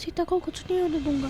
सीता को कुछ नहीं होने दूंगा।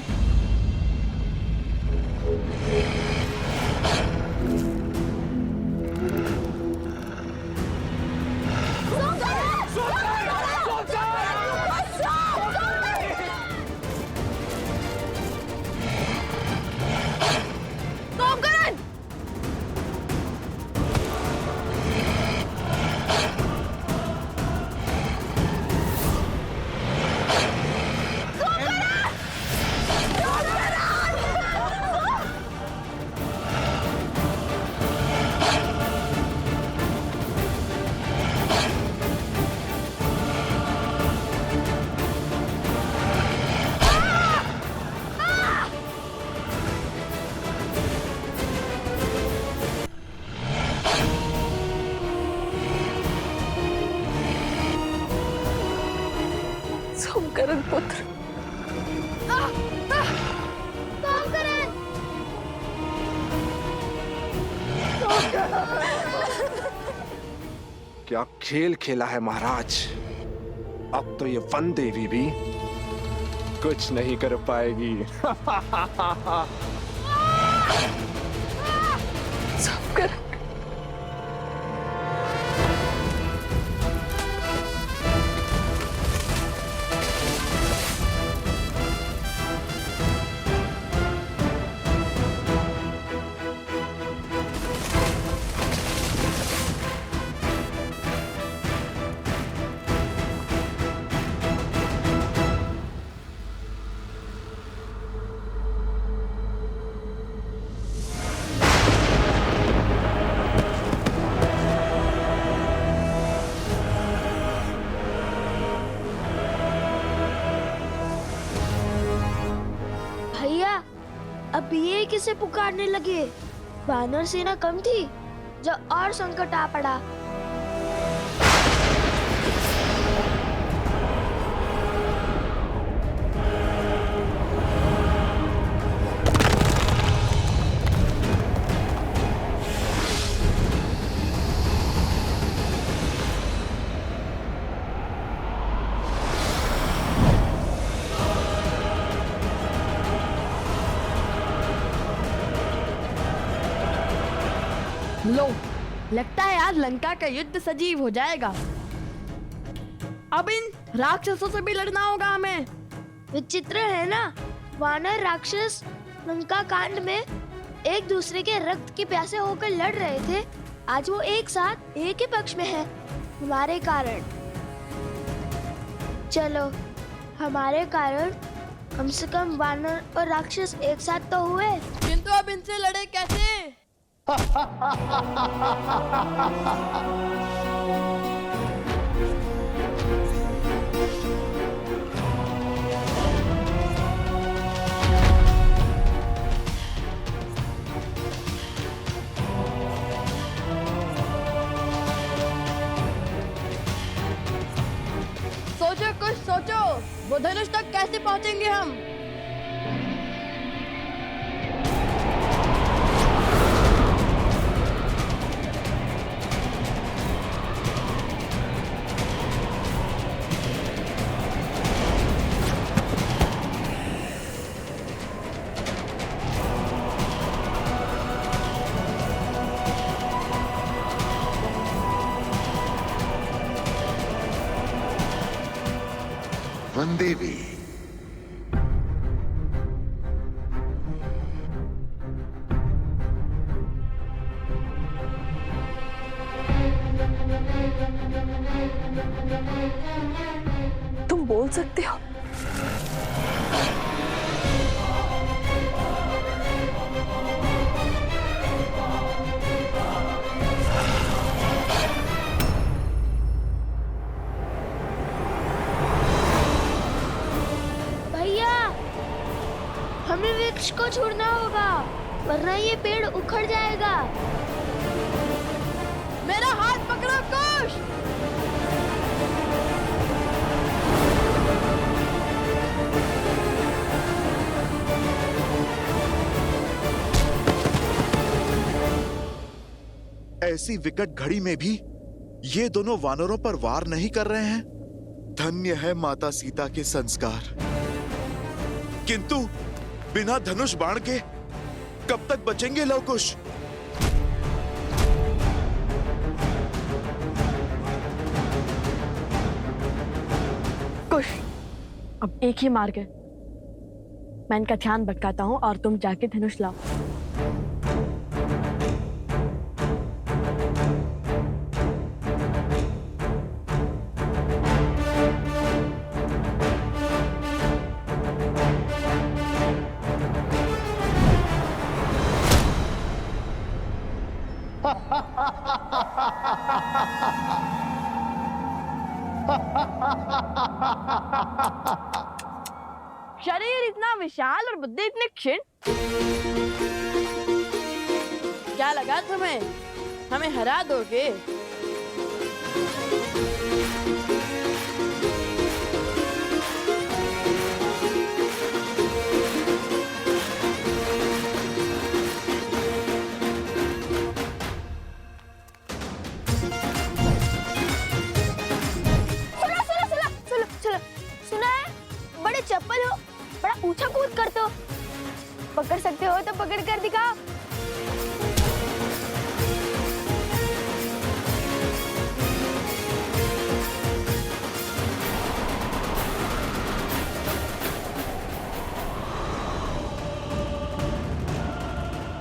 सोमकरण पुत्र, क्या खेल खेला है महाराज। अब तो ये वन देवी भी कुछ नहीं कर पाएगी। सोमकरण, भैया अब ये किसे पुकारने लगे? वानर सेना कम थी, जब और संकट आ पड़ा। लो, लगता है आज लंका का युद्ध सजीव हो जाएगा। अब इन राक्षसों से भी लड़ना होगा हमें। विचित्र है ना, वानर राक्षस लंका कांड में एक दूसरे के रक्त की प्यासे होकर लड़ रहे थे। आज वो एक साथ एक ही पक्ष में है, हमारे कारण। चलो, हमारे कारण कम से कम वानर और राक्षस एक साथ तो हुए। किंतु अब इनसे लड़े कैसे? सोचो, कुछ सोचो। वो धनुष तक कैसे पहुंचेंगे हम? वन देवी, तुम बोल सकते हो? हमें वृक्ष को छोड़ना होगा, वरना ये पेड़ उखड़ जाएगा। मेरा हाथ पकड़ो कुश। ऐसी विकट घड़ी में भी ये दोनों वानरों पर वार नहीं कर रहे हैं। धन्य है माता सीता के संस्कार। किंतु बिना धनुष बाण के कब तक बचेंगे लवकुश? कुश, अब एक ही मार्ग है। मैं इनका ध्यान भटकाता हूँ और तुम जाके धनुष लाओ। शरीर इतना विशाल और बुद्धि इतनी क्षीण। क्या लगा तुम्हें हमें हरा दोगे? सुना है? बड़े चप्पल हो, बड़ा ऊंचा कूद करते हो। पकड़ सकते हो तो पकड़ कर दिखाओ।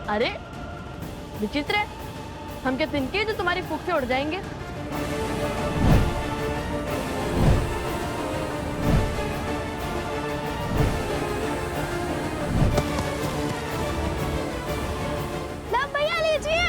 अरे विचित्र है, हम क्या तिनके जो तुम्हारी फूंक से उड़ जाएंगे? लो भैया लीजिए।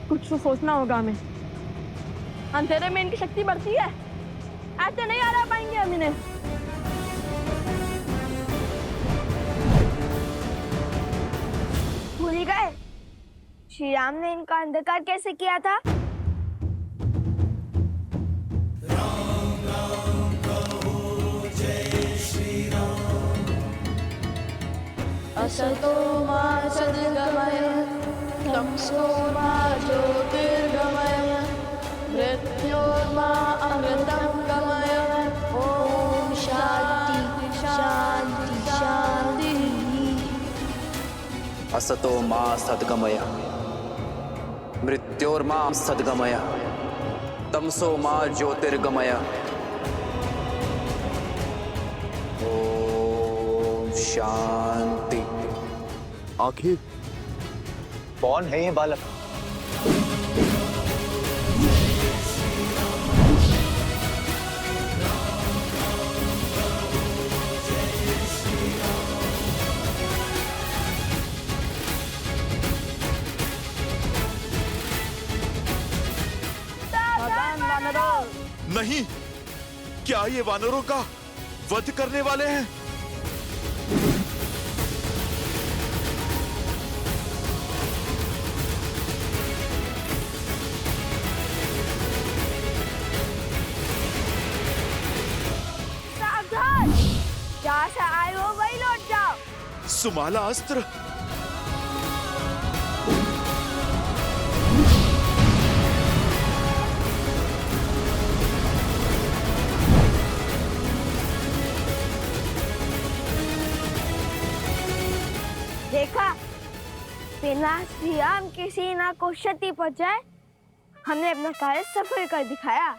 कुछ तो सोचना होगा हमें। अंधेरे में इनकी शक्ति बढ़ती है, ऐसे नहीं हरा पाएंगे हम इन्हें। भूल ही गए श्री राम ने इनका अंधकार कैसे किया था? असतो मा सद्गमय तमसो मा ज्योतिर्गमय मृत्योर्मा अमृतं गमय। ओम शांति शांति शांति। असतो मा सद्गमय मृत्योर्मा सद्गमय तमसो मा ज्योतिर्गमय। ओम शांति। आखिर कौन है ये बालक? नहीं, क्या ये वानरों का वध करने वाले हैं? सावधान, जहाँ से आए हो वही लौट जाओ। सुमाला अस्त्र। बिना श्री राम की सेना को क्षति पहुंचाए हमने अपना कार्य सफल कर दिखाया।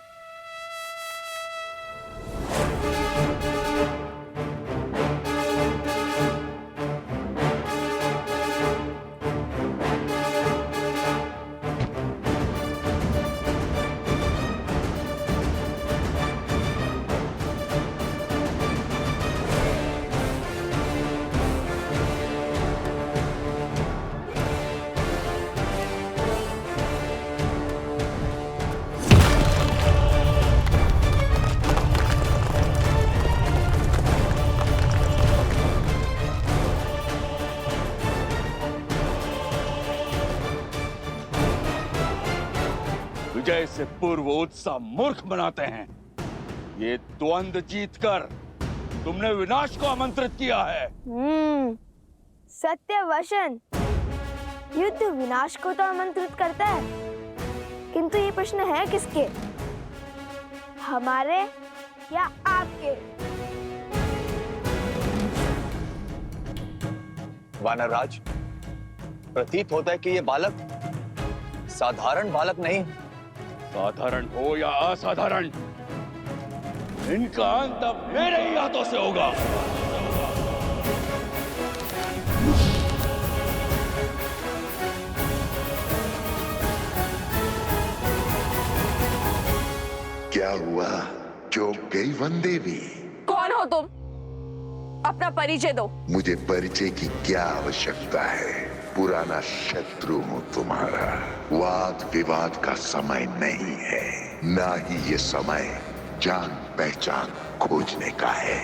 विजय से पूर्व उत्साह मूर्ख बनाते हैं। ये द्वंद्व जीतकर तुमने विनाश को आमंत्रित किया है। सत्य वचन। युद्ध विनाश को तो आमंत्रित करता है, किंतु ये प्रश्न है किसके, हमारे या आपके? वानरराज, प्रतीत होता है कि ये बालक साधारण बालक नहीं। साधारण हो या असाधारण, इनका अंत अब मेरे ही हाथों से होगा। क्या हुआ? चौंक गई वन देवी? कौन हो तुम? अपना परिचय दो। मुझे परिचय की क्या आवश्यकता है? पुराना शत्रु हूँ तुम्हारा। वाद विवाद का समय नहीं है, ना ही ये समय जान पहचान खोजने का है।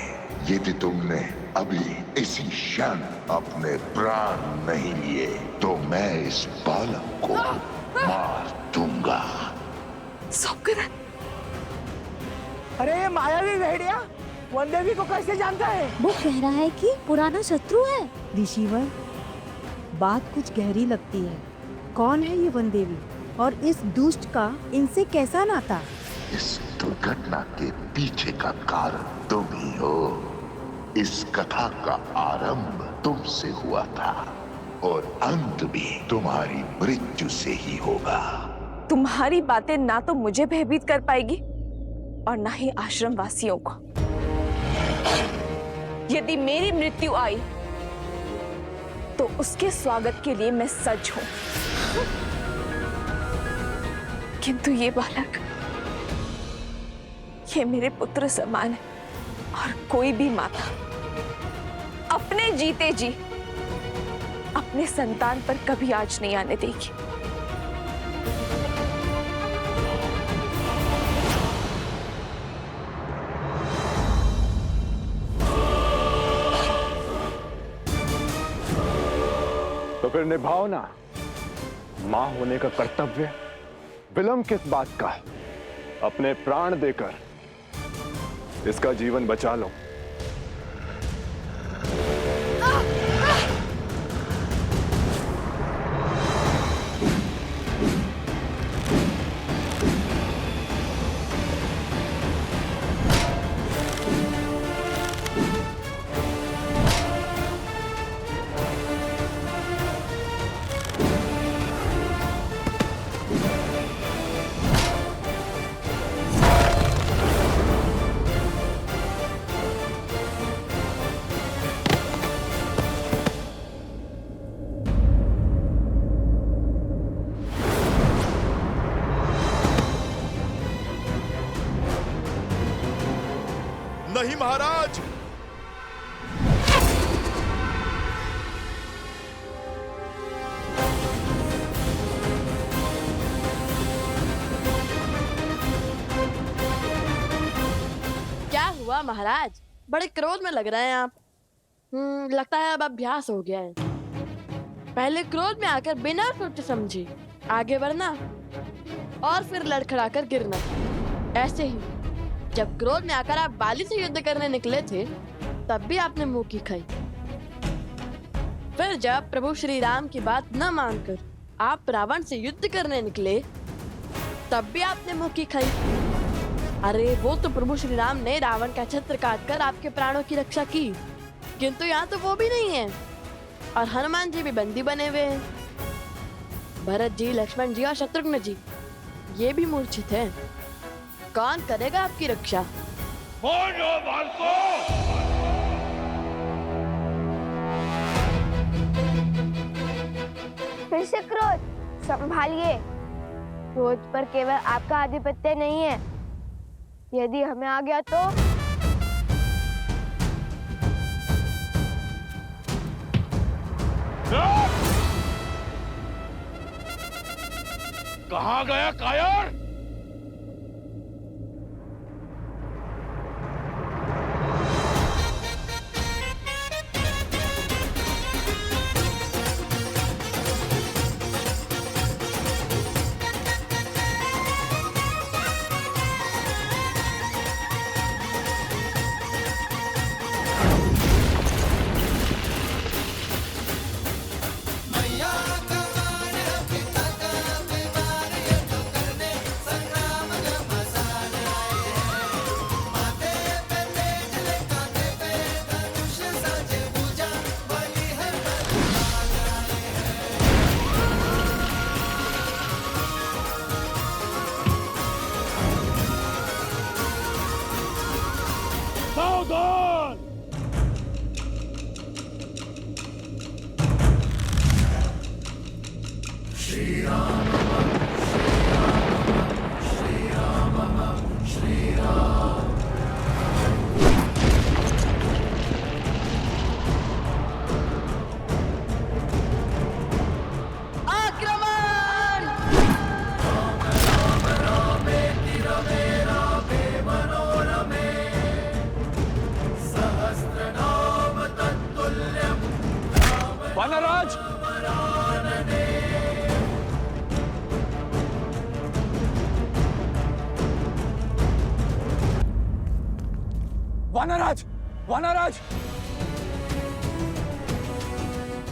यदि तुमने अभी इसी क्षण अपने प्राण नहीं लिए तो मैं इस बालक को मार दूंगा। सौकरन, अरे मायावी भेड़िया वन देवी को कैसे जानता है? वो कह रहा है कि पुराना शत्रु है। ऋषिवर, बात कुछ गहरी लगती है। कौन है ये वन देवी और इस दुष्ट का इनसे कैसा नाता? इस दुर्घटना के पीछे का कारण तुम ही हो। इस कथा का आरंभ तुमसे हुआ था और अंत भी तुम्हारी मृत्यु से ही होगा। तुम्हारी बातें ना तो मुझे भयभीत कर पाएगी और ना ही आश्रम वासियों को। यदि मेरी मृत्यु आई तो उसके स्वागत के लिए मैं सज्ज हूं, किंतु ये बालक, ये मेरे पुत्र समान है और कोई भी माता अपने जीते जी अपने संतान पर कभी आँच नहीं आने देगी। तो फिर निभाओ ना मां होने का कर्तव्य। विलंब किस बात का? अपने प्राण देकर इसका जीवन बचा लो। नहीं महाराज, क्या हुआ महाराज? बड़े क्रोध में लग रहे हैं आप। लगता है अब अभ्यास हो गया है। पहले क्रोध में आकर बिना सोचे समझे आगे बढ़ना और फिर लड़खड़ाकर गिरना। ऐसे ही जब क्रोध में आकर आप बाली से युद्ध करने निकले थे तब भी आपने मुंह की खाई। फिर जब प्रभु श्री राम की बात न मानकर आप रावण से युद्ध करने निकले तब भी आपने मुंह की खाई। अरे वो तो प्रभु श्री राम ने रावण का छत्र काटकर आपके प्राणों की रक्षा की, किंतु यहाँ तो वो भी नहीं है और हनुमान जी भी बंदी बने हुए हैं। भरत जी, लक्ष्मण जी और शत्रुघ्न जी ये भी मूर्छित हैं। कौन करेगा आपकी रक्षा? कौन हो बालको? फिर से क्रोध, संभालिए। क्रोध पर केवल आपका आधिपत्य नहीं है, यदि हमें आ गया तो कहाँ गया कायर? सावधान! वानराज! वानराज! वानराज!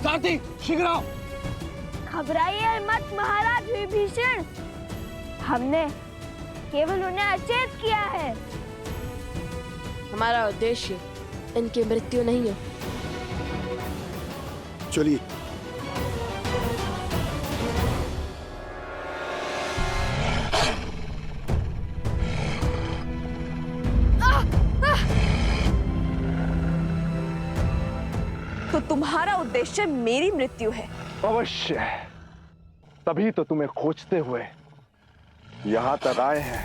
साथी, शीघ्र आओ! घबराइए मत महाराज विभीषण, हमने केवल उन्हें अचेत किया है। हमारा उद्देश्य इनकी मृत्यु नहीं है। चलिए। तो तुम्हारा उद्देश्य मेरी मृत्यु है? अवश्य, तभी तो तुम्हें खोजते हुए यहां तक आए हैं।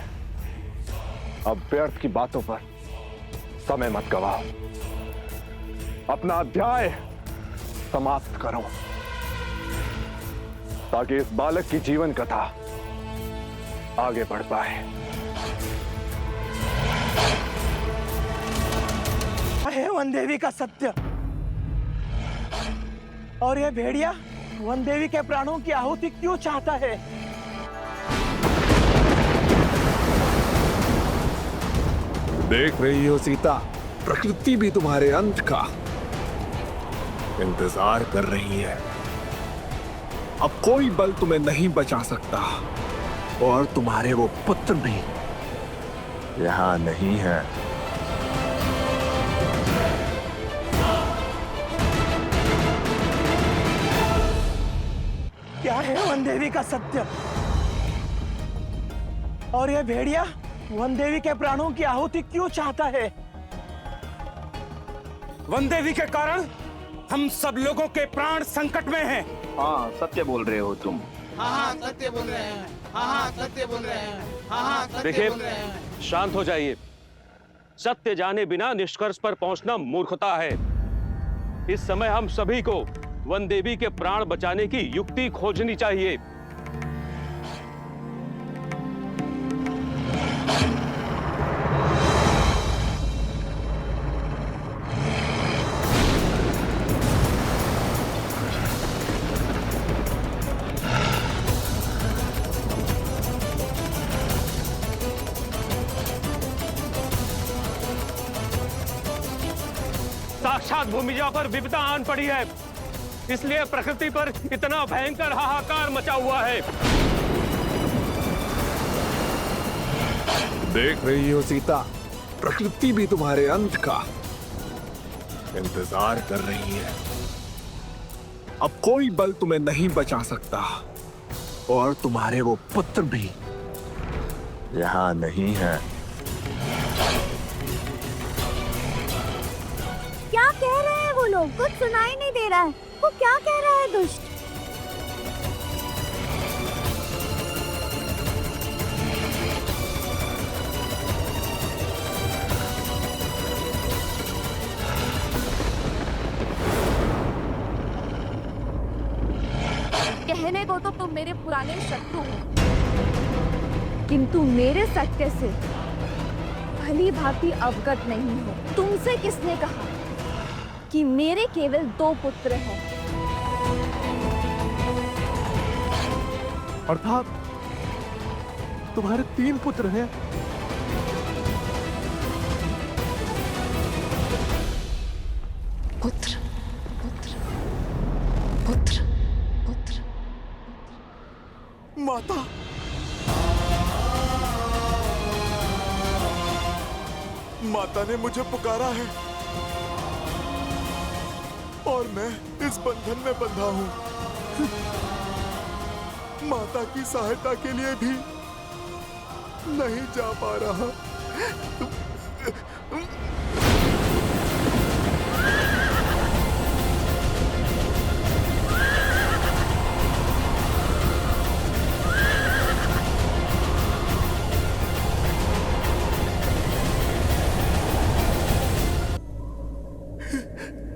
अब व्यर्थ की बातों पर समय मत गवाओ, अपना अध्याय समाप्त करो ताकि इस बालक की जीवन कथा आगे बढ़ पाए। है वन देवी का सत्य, और यह भेड़िया वन देवी के प्राणों की आहुति क्यों चाहता है? देख रही हो सीता, प्रकृति भी तुम्हारे अंत का इंतजार कर रही है। अब कोई बल तुम्हें नहीं बचा सकता, और तुम्हारे वो पुत्र भी यहां नहीं है। क्या है वन देवी का सत्य, और यह भेड़िया वन देवी के प्राणों की आहुति क्यों चाहता है? वन देवी के कारण हम सब लोगों के प्राण संकट में हैं। हाँ, सत्य बोल रहे हो तुम। हाँ, सत्य बोल रहे हैं। हाँ, सत्य बोल रहे हैं। हाँ, देखिए, शांत हो जाइए। सत्य जाने बिना निष्कर्ष पर पहुंचना मूर्खता है। इस समय हम सभी को वन देवी के प्राण बचाने की युक्ति खोजनी चाहिए। साक्षात भूमिजा पर विपदा आन पड़ी है, इसलिए प्रकृति पर इतना भयंकर हाहाकार मचा हुआ है। देख रही हो सीता, प्रकृति भी तुम्हारे अंत का इंतजार कर रही है। अब कोई बल तुम्हें नहीं बचा सकता, और तुम्हारे वो पुत्र भी यहाँ नहीं है। क्या कह रहे हैं वो लोग? कुछ सुनाई नहीं दे रहा है। वो क्या कह रहा है दुष्ट? कहने को तो तुम मेरे पुराने शत्रु हो, किंतु मेरे सत्य से भली भांति अवगत नहीं हो। तुमसे किसने कहा कि मेरे केवल 2 पुत्र हैं? अर्थात तुम्हारे 3 पुत्र हैं। पुत्र पुत्र पुत्र पुत्र। माता, माता ने मुझे पुकारा है और मैं इस बंधन में बंधा हूं। माता की सहायता के लिए भी नहीं जा पा रहा।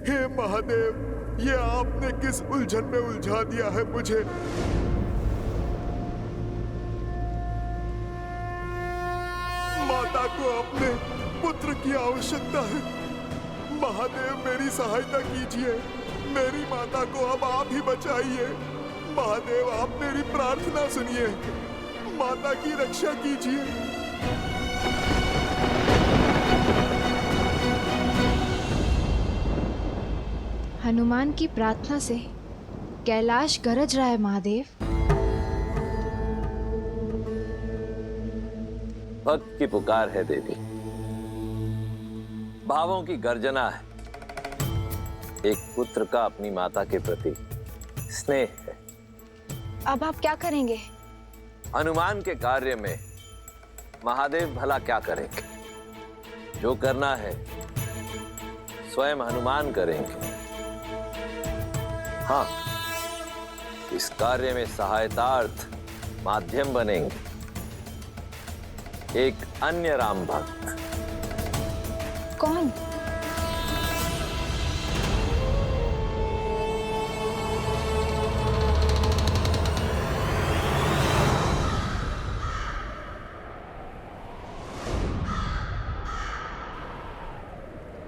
हे महादेव, ये आपने किस उलझन में उलझा दिया है मुझे। माता को अपने पुत्र की आवश्यकता है। महादेव, मेरी सहायता कीजिए। मेरी माता को अब आप ही बचाइए। महादेव, आप मेरी प्रार्थना सुनिए। माता की रक्षा कीजिए। हनुमान की प्रार्थना से कैलाश गरज रहा है महादेव। भक्त की पुकार है देवी, भावों की गर्जना है। एक पुत्र का अपनी माता के प्रति स्नेह है। अब आप क्या करेंगे? हनुमान के कार्य में महादेव भला क्या करेंगे? जो करना है स्वयं हनुमान करेंगे। हाँ, इस कार्य में सहायतार्थ माध्यम बनेंगे एक अन्य राम भक्त। कौन?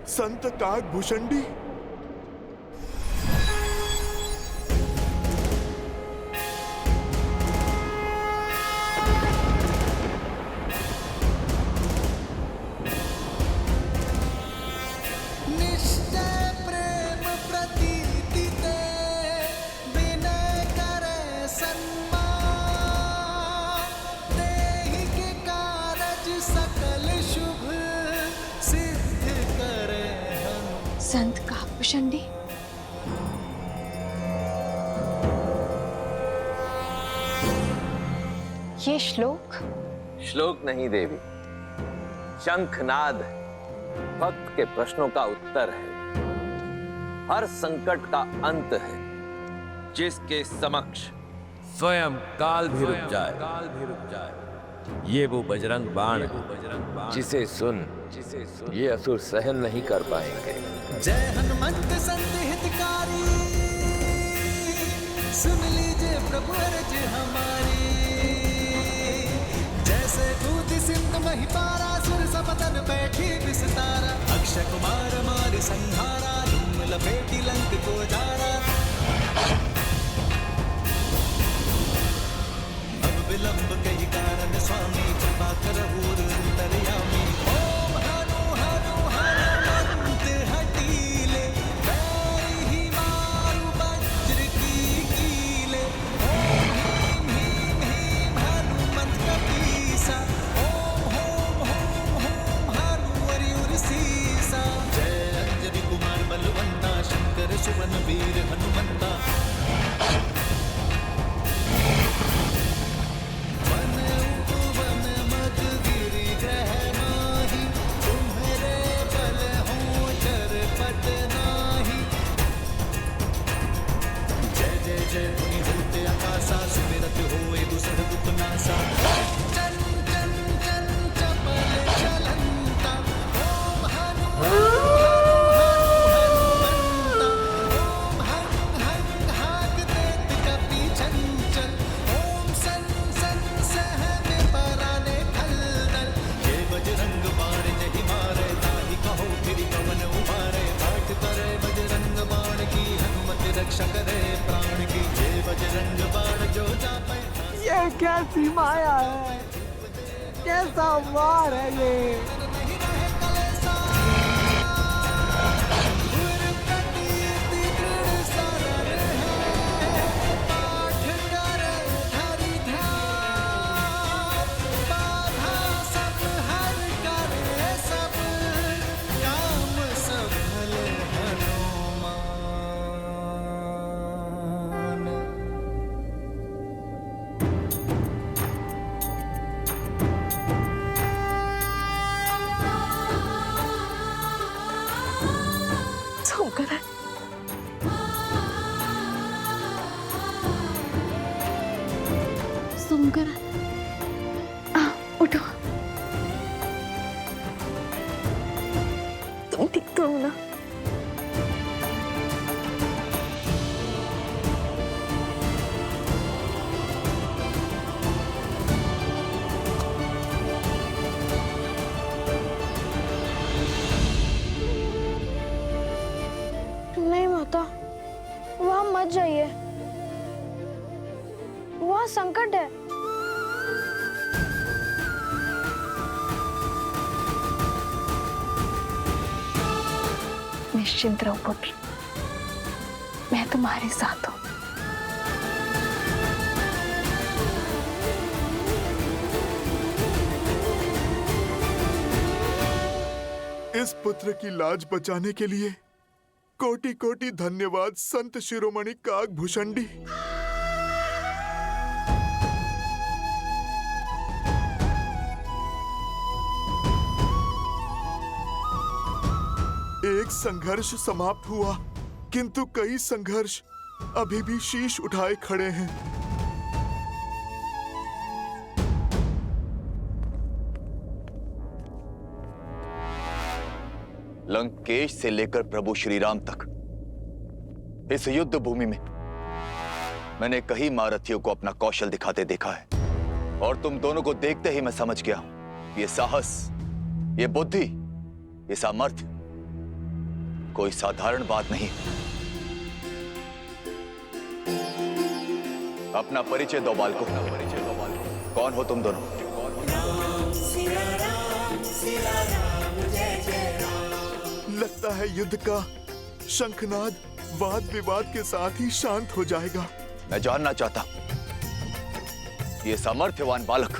संत काकभूषणी। संत काकभूषणी। ये श्लोक नहीं देवी, शंखनाद भक्त के प्रश्नों का उत्तर है। हर संकट का अंत है जिसके समक्ष स्वयं काल भी रुक जाए। ये वो बजरंग बाण है जिसे सुन ये असुर सहन नहीं कर पाएंगे। जय हनुमंत संत हितकारी, सुन लीजिए प्रभु अर्ज हमारी। जैसे दूध सिंधु मही पारा, सुर सपतन बैठी विस्तारा। अक्षय कुमार मार संहारा, धूम लपेटी लंक को जारा। अब विलंब कही कारण स्वामी, कृपा करहु अंतर्यामी। ओम हनु हनु हनुमंत हटीले, पैर ही मारु वज्र की कीले। ओम ह्रीं ह्रीं हनुमंत कपीसा, ओम होम होम होम हनुमरि उर्सीसा। जय अंजनी कुमार बलवंता, शंकर सुवन वीर हनुमंता। रक्षा करे प्राण की, जय बजरंग बाण जो जापै। ये कैसी माया है, कैसा वार है ये। सुमकर, उठो। तुम ठीक तो हो ना? नहीं माता, वहां मत जाइए, वहां संकट है। निश्चिंत रहो पुत्र, मैं तुम्हारे साथ हूँ। इस पुत्र की लाज बचाने के लिए कोटि कोटि धन्यवाद संत शिरोमणि काकभूषणी। एक संघर्ष समाप्त हुआ, किंतु कई संघर्ष अभी भी शीश उठाए खड़े हैं। लंकेश से लेकर प्रभु श्री राम तक इस युद्ध भूमि में मैंने कई महारथियों को अपना कौशल दिखाते देखा है, और तुम दोनों को देखते ही मैं समझ गया हूं, ये साहस, ये बुद्धि, ये सामर्थ्य कोई साधारण बात नहीं। अपना परिचय दो बालकों, कौन हो तुम दोनों? लगता है युद्ध का शंखनाद वाद विवाद के साथ ही शांत हो जाएगा। मैं जानना चाहता, ये सामर्थ्यवान बालक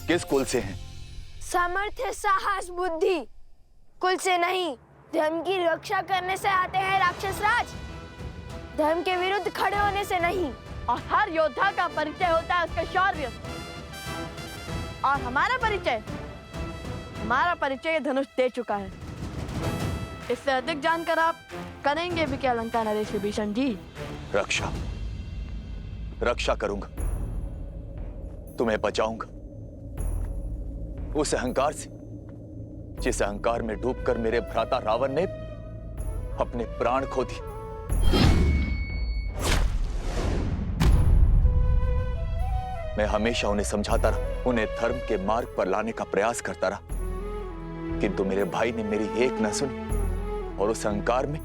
किस कुल से हैं? सामर्थ्य, साहस, बुद्धि कुल से नहीं, धर्म की रक्षा करने से आते हैं राक्षस राज। धर्म के विरुद्ध खड़े होने से नहीं। और हर योद्धा का परिचय होता है उसका शौर्य। और हमारा परिचय धनुष दे चुका है। इससे अधिक जानकर आप करेंगे भी क्या लंका नरेश विभीषण जी? रक्षा करूंगा, तुम्हें बचाऊंगा उस अहंकार से जिस अहंकार में डूबकर मेरे भ्राता रावण ने अपने प्राण खो दिए। मैं हमेशा उन्हें समझाता रहा, उन्हें धर्म के मार्ग पर लाने का प्रयास करता रहा, किंतु मेरे भाई ने मेरी एक न सुनी और उस अहंकार में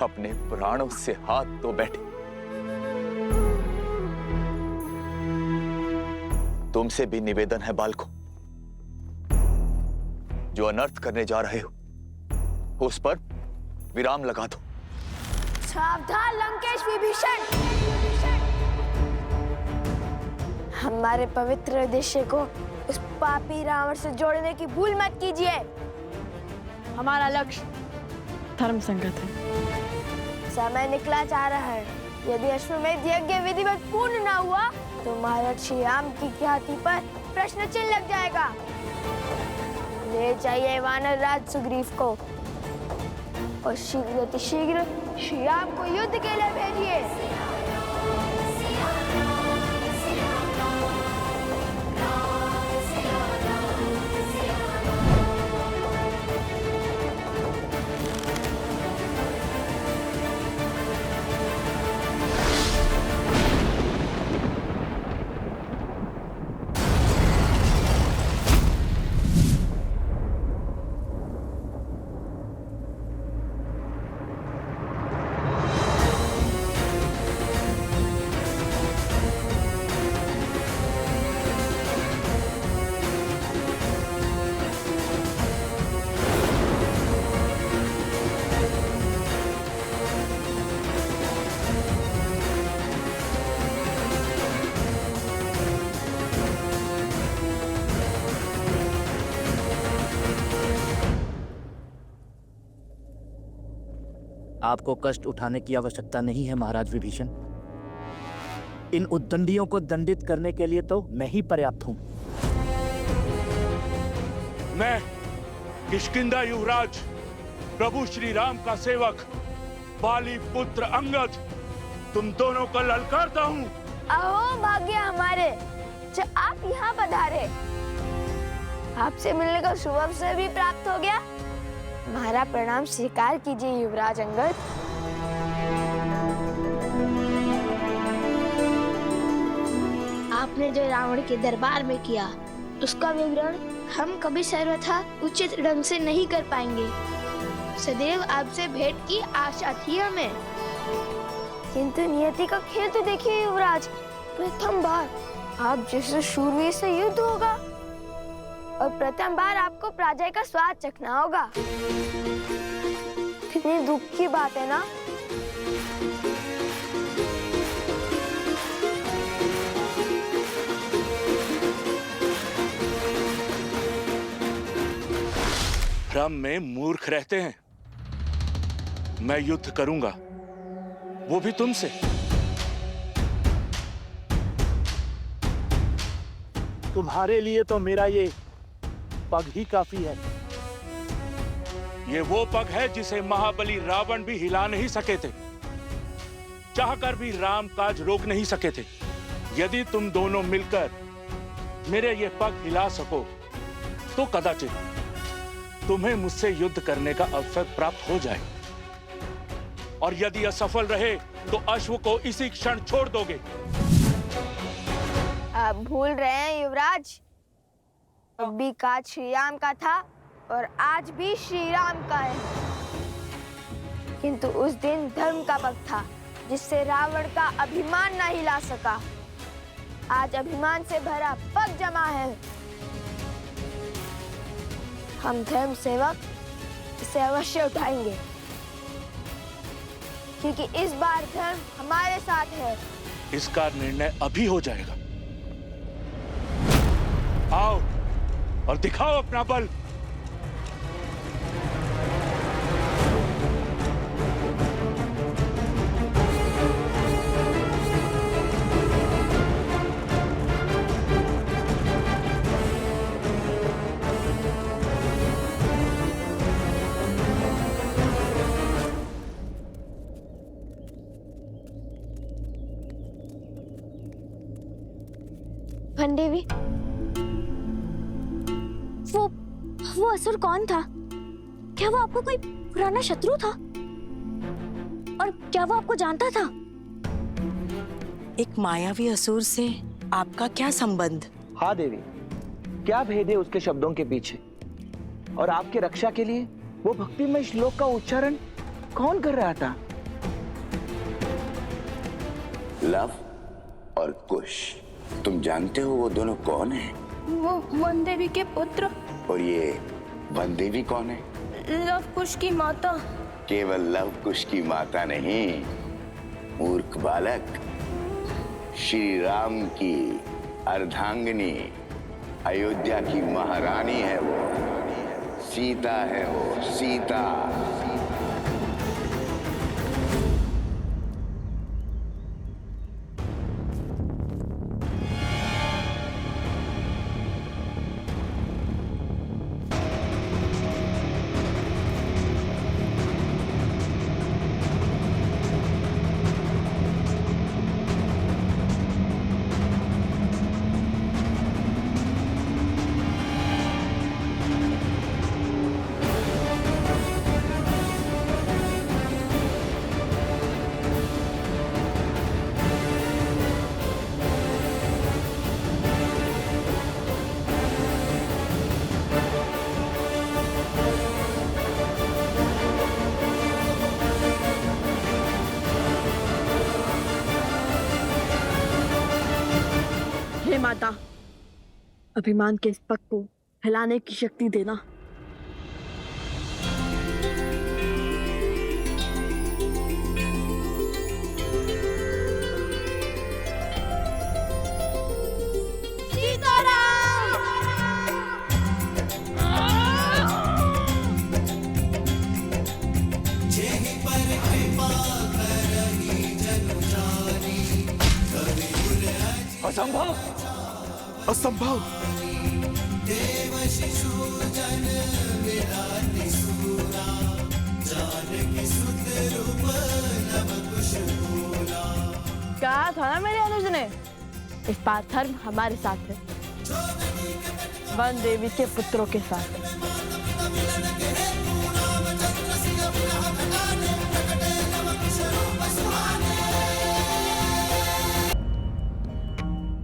अपने प्राणों से हाथ धो बैठे। तुमसे भी निवेदन है बालकों, जो अनर्थ करने जा रहे हो उस पर विराम लगा दो। सावधान लंकेश विभीषण, हमारे पवित्र उद्देश्य को उस पापी रावण से जोड़ने की भूल मत कीजिए। हमारा लक्ष्य धर्म संगत है। समय निकला जा रहा है। यदि अश्वमेध यज्ञ विधिवत पूर्ण न हुआ तो महाराज श्री राम की ख्याति पर प्रश्न चिन्ह लग जाएगा। ले जाइए वानर राज सुग्रीव को और शीघ्र श्री राम को युद्ध के लिए भेजिए। आपको कष्ट उठाने की आवश्यकता नहीं है महाराज विभीषण। इन उद्दंडियों को दंडित करने के लिए तो मैं ही पर्याप्त हूं। मैं किष्किंधा युवराज प्रभु श्री राम का सेवक बाली पुत्र अंगद तुम दोनों को ललकारता हूँ। अहो भाग्य हमारे जो आप यहाँ पधारे। आपसे मिलने का शुभ अवसर भी प्राप्त हो गया। हमारा प्रणाम स्वीकार कीजिए युवराज अंगद। आपने जो रावण के दरबार में किया उसका विवरण हम कभी सर्वथा उचित ढंग से नहीं कर पाएंगे। सदैव आपसे भेंट की आशा थी हमें, किंतु नियति का खेल तो देखिए युवराज। प्रथम बार आप जैसे शूरवीर से युद्ध होगा और प्रथम बार आपको पराजय का स्वाद चखना होगा। कितनी दुख की बात है ना। भ्रम में मूर्ख रहते हैं। मैं युद्ध करूंगा, वो भी तुमसे। तुम्हारे लिए तो मेरा ये पग ही काफी है। ये वो पग है जिसे महाबली रावण भी हिला नहीं सके थे, चाहकर भी राम काज रोक नहीं सके थे। यदि तुम दोनों मिलकर मेरे ये पग हिला सको तो कदाचित तुम्हें मुझसे युद्ध करने का अवसर प्राप्त हो जाए, और यदि असफल रहे तो अश्व को इसी क्षण छोड़ दोगे। आप भूल रहे हैं युवराज, अभी काज श्री राम का था और आज भी श्री राम का है। किंतु उस दिन धर्म का पग था जिससे रावण का अभिमान न हिला सका। आज अभिमान से भरा पग जमा है। हम धर्म सेवक इसे अवश्य उठाएंगे, क्योंकि इस बार धर्म हमारे साथ है। इसका निर्णय अभी हो जाएगा। आओ और दिखाओ अपना बल। देवी, वो असुर कौन था? क्या वो आपको कोई पुराना शत्रु था? और क्या वो आपको जानता था? एक मायावी असुर से आपका क्या संबंध? हाँ देवी, क्या भेद है उसके शब्दों के पीछे? और आपके रक्षा के लिए वो भक्तिमय श्लोक का उच्चारण कौन कर रहा था? लव और कुश, तुम जानते हो वो दोनों कौन हैं? वो वन देवी के पुत्र। और ये वन देवी कौन है? लव कुश की माता। केवल लव कुश की माता नहीं, मूर्ख बालक, श्री राम की अर्धांगिनी, अयोध्या की महारानी है वो, सीता है वो, सीता। माता, अभिमान के इस पग को हिलाने की शक्ति देना। जेहि पर असंभव असंभव। कहा था ना मेरे अनुज ने, इस बार धर्म हमारे साथ है, वन देवी के पुत्रों के साथ।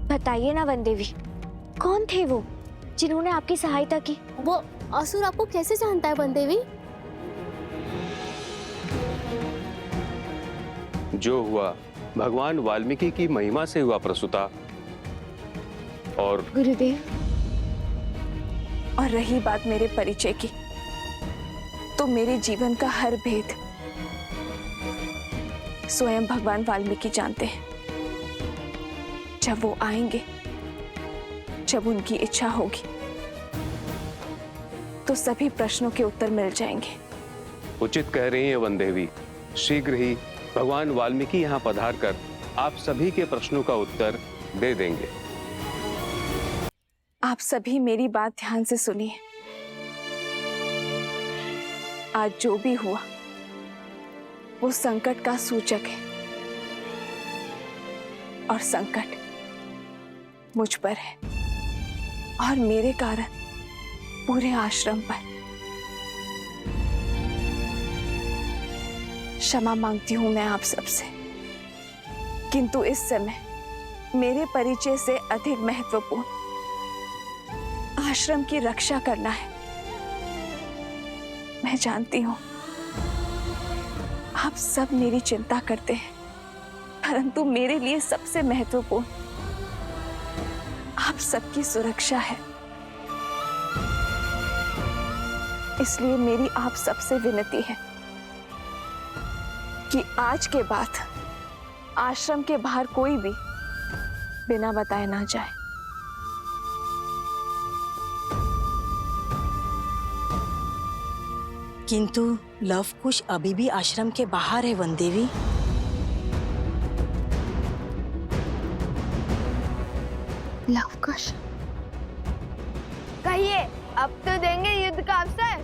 बताइए ना वन देवी, कौन थे वो जिन्होंने आपकी सहायता की? वो असुर आपको कैसे जानता है वन देवी? जो हुआ भगवान वाल्मीकि की महिमा से हुआ प्रसूता। और गुरुदेव, और रही बात मेरे परिचय की, तो मेरे जीवन का हर भेद स्वयं भगवान वाल्मीकि जानते हैं। जब वो आएंगे, जब उनकी इच्छा होगी, तो सभी प्रश्नों के उत्तर मिल जाएंगे। उचित कह रही हैं वन देवी, शीघ्र ही भगवान वाल्मीकि यहाँ पधार कर आप सभी के प्रश्नों का उत्तर दे देंगे। आप सभी मेरी बात ध्यान से सुनिए। आज जो भी हुआ वो संकट का सूचक है, और संकट मुझ पर है और मेरे कारण पूरे आश्रम पर। क्षमा मांगती हूं मैं आप सबसे, किंतु इस समय मेरे परिचय से अधिक महत्वपूर्ण आश्रम की रक्षा करना है। मैं जानती हूं आप सब मेरी चिंता करते हैं, परंतु मेरे लिए सबसे महत्वपूर्ण आप सबकी सुरक्षा है। इसलिए मेरी आप सबसे विनती है कि आज के बाद आश्रम के बाहर कोई भी बिना बताए ना जाए। किंतु लव कुश अभी भी आश्रम के बाहर है वन देवी। लव कुश, कहिए अब तो देंगे युद्ध का अवसर।